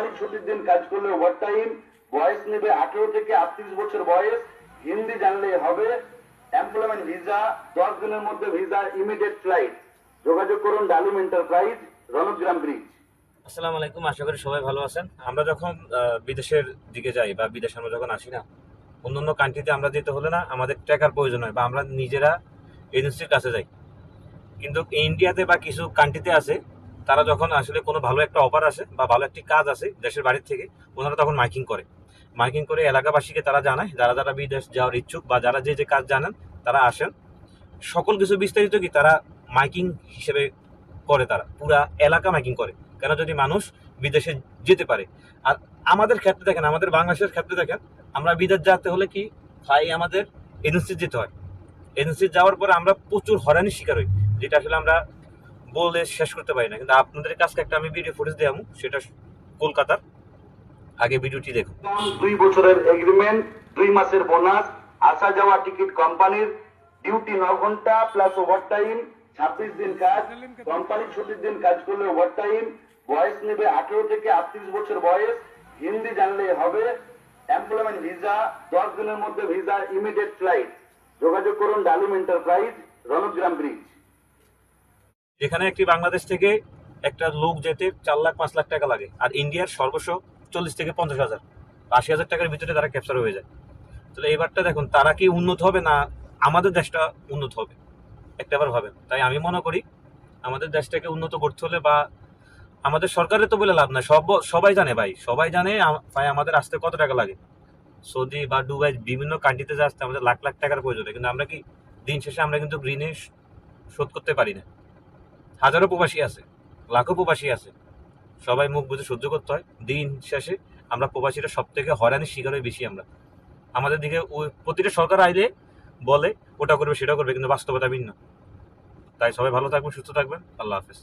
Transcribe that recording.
Company ছুটির দিন কাজ করলে ওভারটাইম, বয়স নেবে 18 থেকে 38 বছর বয়স, হিন্দি জানলে হবে, এমপ্লয়মেন্ট ভিসা 10 দিনের মধ্যে ভিসা, ইমিডিয়েট ফ্লাইট। যোগাযোগ করুন ডালিম এন্টারপ্রাইজ, রণগ্রাম ব্রিজ। আসসালামু আলাইকুম, আশা করি সবাই ভালো আছেন। আমরা যখন বিদেশের দিকে যাই বা বিদেশে আমরা যখন আসি না, অন্যান্য কান্ট্রিতে আমরা যেতে হলে না আমাদের টাকার প্রয়োজন হয় বা আমরা নিজেরা এজেন্সির কাছে যাই। কিন্তু ইন্ডিয়াতে বা কিছু কান্ট্রিতে আছে, তারা যখন আসলে কোনো ভালো একটা অফার আসে বা ভালো একটি কাজ আছে দেশের বাড়ির থেকে, ওনারা তখন মাইকিং করে এলাকাবাসীকে তারা জানায়, যারা যারা বিদেশ যাওয়ার ইচ্ছুক বা যারা যে যে কাজ জানেন তারা আসেন। সকল কিছু বিস্তারিত কি তারা মাইকিং হিসেবে করে, তারা পুরা এলাকা মাইকিং করে, কেন যদি মানুষ বিদেশে যেতে পারে। আর আমাদের ক্ষেত্রে দেখেন, আমাদের বাংলাদেশের ক্ষেত্রে দেখেন, আমরা বিদেশ যেতে হলে কি ভাই আমাদের এজেন্সি যেতে হয়। এজেন্সি যাওয়ার পরে আমরা প্রচুর হয়রানির শিকার হই, যেটা আসলে আমরা বলে শেষ করতে পারি না। কিন্তু আপনাদের কাছে একটা আমি ভিডিও ফুটেজ দেবো, সেটা কলকাতার। আগে ভিডিওটি দেখুন। 2 বছরের এগ্রিমেন্ট, 2 মাসের বোনাস, আসা যাওয়া টিকিট কোম্পানির, ডিউটি 9 ঘন্টা প্লাস ওভারটাইম, 26 দিন কাজ, কোম্পানি ছুটির দিন কাজ করলে ওভারটাইম, বয়স নেবে 18 থেকে 38 বছর বয়স, হিন্দি জানলে হবে, এমপ্লয়মেন্ট ভিসা 10 দিনের মধ্যে ভিসা, ইমিডিয়েট ফ্লাইট। যোগাযোগ করুন ডালিম এন্টারপ্রাইজ, রণগ্রাম ব্রিজ। যেখানে একটি বাংলাদেশ থেকে একটা লোক যেতে 4 লাখ 5 লাখ টাকা লাগে, আর ইন্ডিয়ার সর্বোচ্চ 40 থেকে 50,000, 80,000 টাকার ভিতরে তারা ক্যাপচার হয়ে যায়। তাহলে এবারটা দেখুন, তারা কি উন্নত হবে না আমাদের দেশটা উন্নত হবে, একটাবার ভাবেন। তাই আমি মনে করি আমাদের দেশটাকে উন্নত করতে হলে, বা আমাদের সরকারের তো বলে লাভ নাই, সবাই জানে ভাই, সবাই জানে ভাই আমাদের আসতে কত টাকা লাগে। সৌদি বা দুবাই বিভিন্ন কান্ট্রিতে যে আসতে আমাদের লাখ লাখ টাকার প্রয়োজন হয়, কিন্তু আমরা কি দিন শেষে আমরা কিন্তু ঋণে শোধ করতে পারি না। হাজারো প্রবাসী আছে, লাখো প্রবাসী আছে, সবাই মুখ বুঝে সহ্য করতে হয়। দিন শেষে আমরা প্রবাসীরা সব থেকে হয়রানির শিকার হয়ে বেশি। আমাদের দিকে ওই প্রতিটা সরকার আইলে বলে ওটা করবে সেটা করবে, কিন্তু বাস্তবতা ভিন্ন। তাই সবাই ভালো থাকবেন, সুস্থ থাকবেন। আল্লাহ হাফেজ।